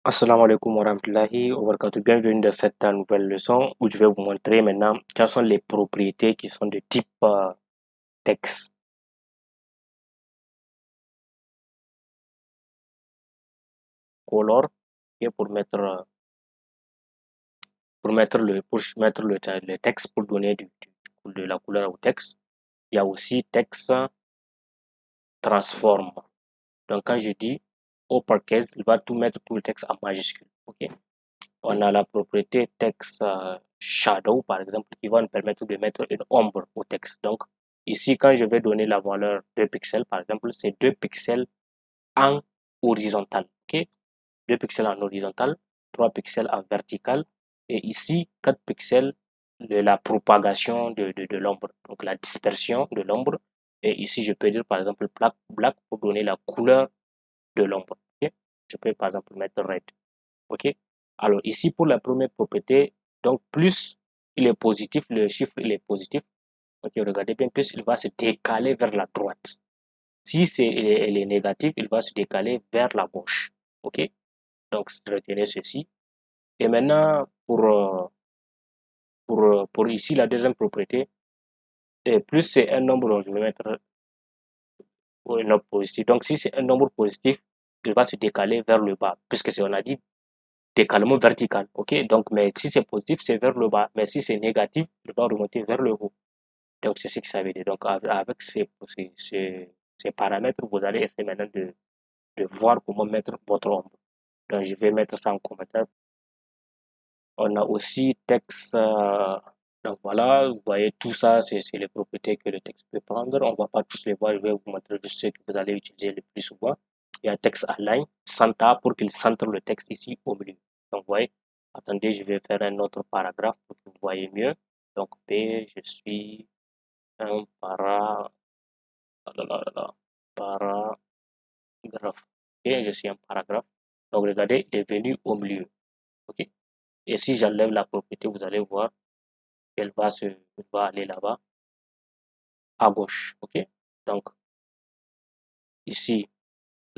Assalamu alaikum wa rahmatullahi wa barakatuh. Bienvenue dans cette nouvelle leçon où je vais vous montrer maintenant quelles sont les propriétés qui sont de type texte. Color, ok, le texte, pour donner de la couleur au texte. Il y a aussi texte transform. Donc quand je dis uppercase, il va tout mettre tout le texte en majuscule. Ok. On a la propriété texte shadow, par exemple, qui va nous permettre de mettre une ombre au texte. Donc, ici, quand je vais donner la valeur 2 pixels, par exemple, c'est 2 pixels en horizontal. Ok, 2 pixels en horizontal, 3 pixels en vertical, et ici, 4 pixels de la propagation de l'ombre, donc la dispersion de l'ombre. Et ici, je peux dire, par exemple, black pour donner la couleur de l'ombre. Ok, je peux, par exemple, mettre red. Ok, alors ici pour la première propriété, donc plus il est positif, le chiffre il est positif. Ok, regardez bien, plus il va se décaler vers la droite. Si il est négatif, il va se décaler vers la gauche. Ok, donc retenez ceci. Et maintenant pour ici la deuxième propriété, et plus c'est un nombre, donc je vais mettre un nombre positif. Donc si c'est un nombre positif, il va se décaler vers le bas, puisque on a dit décalement vertical. Ok, donc mais si c'est positif, c'est vers le bas. Mais si c'est négatif, il va remonter vers le haut. Donc c'est ce que ça veut dire. Donc avec ces paramètres, vous allez essayer maintenant de voir comment mettre votre ombre. Donc je vais mettre ça en commentaire. On a aussi texte. Donc voilà, vous voyez tout ça, c'est les propriétés que le texte peut prendre. On ne va pas tous les voir, je vais vous montrer juste ce que vous allez utiliser le plus souvent. Il y a texte align, center pour qu'il centre le texte ici au milieu. Donc vous voyez, attendez, je vais faire un autre paragraphe pour que vous voyez mieux. Donc P, je suis un paragraphe. Ok, je suis un paragraphe. Donc regardez, il est venu au milieu. Ok. Et si j'enlève la propriété, vous allez voir qu'elle va aller là-bas à gauche. Ok. Donc ici,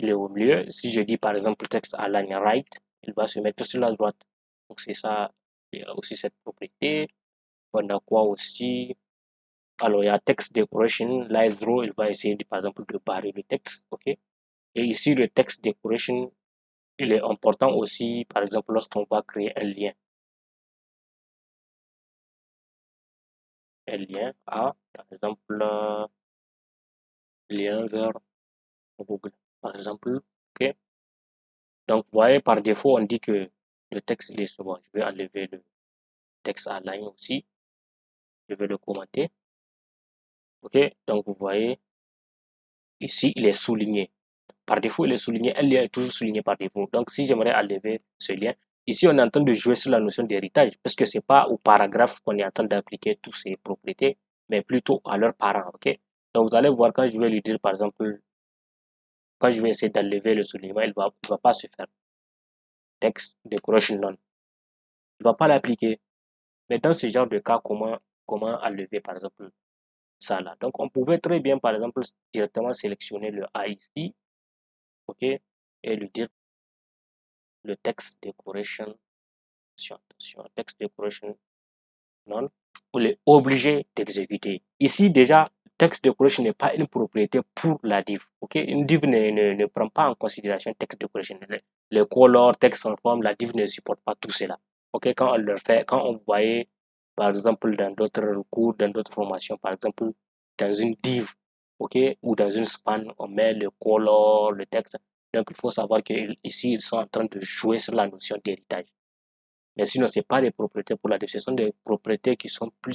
il est au milieu. Si je dis par exemple texte align right, il va se mettre sur la droite. Donc c'est ça. Il y a aussi cette propriété. On a quoi aussi? Alors il y a text decoration. Live draw, il va essayer par exemple de barrer le texte. Ok. Et ici le text decoration, il est important aussi, par exemple, lorsqu'on va créer un lien. Un lien à, par exemple, lien vers Google, par exemple. Ok. Donc, vous voyez, par défaut, on dit que le texte, il est souvent. Je vais enlever le texte à ligne aussi. Je vais le commenter. Ok. Donc, vous voyez, ici, il est souligné. Par défaut, il est souligné. Un lien est toujours souligné par défaut. Donc, si j'aimerais enlever ce lien, ici, on est en train de jouer sur la notion d'héritage, parce que c'est pas au paragraphe qu'on est en train d'appliquer toutes ces propriétés, mais plutôt à leurs parents. Ok. Donc, vous allez voir quand je vais lui dire, par exemple, quand je vais essayer d'enlever le soulignement, il va pas se faire. Text decoration none. Il va pas l'appliquer. Mais dans ce genre de cas, comment enlever, par exemple, ça là? Donc, on pouvait très bien, par exemple, directement sélectionner le A ici, ok, et lui dire le text decoration, attention, text decoration none, on est obligé d'exécuter. Ici, déjà, text decoration n'est pas une propriété pour la div. Ok, une div ne prend pas en considération text decoration. Les colors, text transform, la div ne supporte pas tout cela. Ok, quand on le fait, quand on voyait, par exemple, dans d'autres cours, dans d'autres formations, par exemple, dans une div, ok, ou dans une span, on met le color, le texte. Donc, il faut savoir qu'ici, ils sont en train de jouer sur la notion d'héritage. Mais sinon, ce n'est pas des propriétés pour la div, ce sont des propriétés qui sont plus